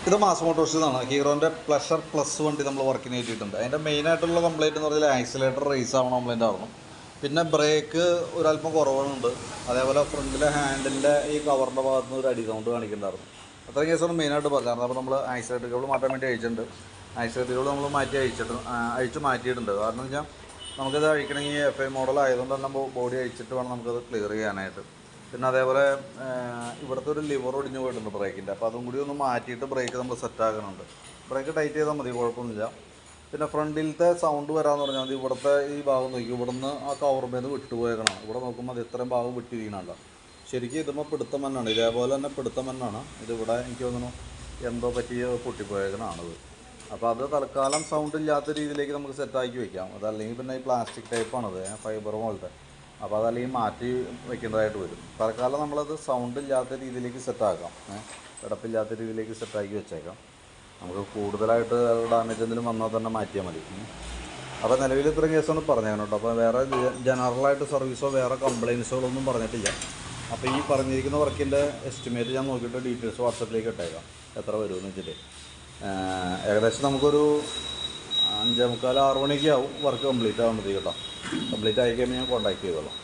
ഇത് മാസ് മോട്ടോഴ്സിൽ നിന്നാണ് ഹീറോൻ്റെ pleasure plus വണ്ടി നമ്മൾ വർക്കിന് കയറ്റിയിട്ടുണ്ട്. അതിൻ്റെ മെയിനായിട്ടുള്ള കംപ്ലയിൻറ്റ് എന്ന് പറഞ്ഞാൽ ആക്സിലേറ്റർ റേസ് ആവണ കംപ്ലയിൻ്റ് ആവണം. പിന്നെ ബ്രേക്ക് ഒരല്പം കുറവുണ്ട്. അതേപോലെ ഫ്രണ്ടിലെ ഹാൻഡിൻ്റെ ഈ കവറിൻ്റെ ഭാഗത്ത് നിന്ന് ഒരു അടി സൗണ്ട് കാണിക്കുന്നുണ്ടായിരുന്നു. അത്രയും കേസാണ് മെയിനായിട്ട് പറഞ്ഞത്. അപ്പോൾ നമ്മൾ ആക്സിലേറ്റർ കേബിൾ മാറ്റാൻ വേണ്ടി അയച്ചിട്ടുണ്ട്. ആക്സിലേറ്റർ കേബിൾ നമ്മൾ അഴിച്ച് മാറ്റിയിട്ടുണ്ട്. കാരണം എന്ന് വെച്ചാൽ നമുക്കിത് അഴിക്കണമെങ്കിൽ FI മോഡൽ ആയതുകൊണ്ട് തന്നെ ബോഡി അഴിച്ചിട്ട് വേണം നമുക്കത് ക്ലിയർ ചെയ്യാനായിട്ട്. പിന്നെ അതേപോലെ ഇവിടുത്തെ ഒരു ലിവർ ഒടിഞ്ഞു പോയിട്ടുണ്ട് ബ്രേക്കിൻ്റെ. അപ്പോൾ അതും കൂടി ഒന്ന് മാറ്റിയിട്ട് ബ്രേക്ക് നമ്മൾ സെറ്റാക്കുന്നുണ്ട്. ബ്രേക്ക് ടൈറ്റ് ചെയ്താൽ മതി, കുഴപ്പമൊന്നുമില്ല. പിന്നെ ഫ്രണ്ടിലത്തെ സൗണ്ട് വരാമെന്ന് പറഞ്ഞാൽ മതി. ഇവിടുത്തെ ഈ ഭാഗം നോക്കി, ഇവിടുന്ന് ആ കവറുമേന്ന് വിട്ടുപോയേക്കണം. ഇവിടെ നോക്കുമ്പോൾ അത് ഇത്രയും ഭാഗം വിട്ടിരിക്കണമല്ല. ശരിക്കും ഇതുമ്പോൾ പിടുത്തം തന്നെയാണ്, ഇതേപോലെ തന്നെ പിടുത്തം തന്നെയാണ്. ഇതിവിടെ എനിക്ക് തോന്നുന്നു എന്തോ പറ്റിയ പൊട്ടിപ്പോയേക്കണാണിത്. അപ്പോൾ അത് തൽക്കാലം സൗണ്ട് ഇല്ലാത്ത രീതിയിലേക്ക് നമുക്ക് സെറ്റാക്കി വയ്ക്കാം. അതല്ലെങ്കിൽ പിന്നെ ഈ പ്ലാസ്റ്റിക് ടൈപ്പാണത്, ഫൈബർ പോലത്തെ. അപ്പോൾ അതല്ലെങ്കിൽ മാറ്റി വയ്ക്കേണ്ടതായിട്ട് വരും. തൽക്കാലം നമ്മളത് സൗണ്ട് ഇല്ലാത്ത രീതിയിലേക്ക് സെറ്റാക്കാം, കിടപ്പില്ലാത്ത രീതിയിലേക്ക് സെറ്റാക്കി വെച്ചേക്കാം. നമുക്ക് കൂടുതലായിട്ട് ഡാമേജ് എന്തെങ്കിലും വന്നാൽ തന്നെ മാറ്റിയാൽ മതി. അപ്പോൾ നിലവിൽ ഇത്രയും കേസാണ് പറഞ്ഞേക്കണം കേട്ടോ. അപ്പോൾ വേറെ ജനറലായിട്ട് സർവീസോ വേറെ കംപ്ലയിൻസുകളൊന്നും പറഞ്ഞിട്ടില്ല. അപ്പോൾ ഈ പറഞ്ഞിരിക്കുന്ന വർക്കിൻ്റെ എസ്റ്റിമേറ്റ് ഞാൻ നോക്കിയിട്ട് ഡീറ്റെയിൽസ് വാട്സപ്പിലേക്ക് ഇട്ടേക്കാം, എത്ര വരുമെന്ന് വെച്ചിട്ട്. ഏകദേശം നമുക്കൊരു 5:45-6 മണിക്ക് ആവും വർക്ക് കംപ്ലീറ്റ് ആകുമ്പോഴത്തേക്ക് കേട്ടോ. കംപ്ലീറ്റ് ആയി കഴിയുമ്പോൾ ഞാൻ കോൺടാക്ട് ചെയ്തോളാം.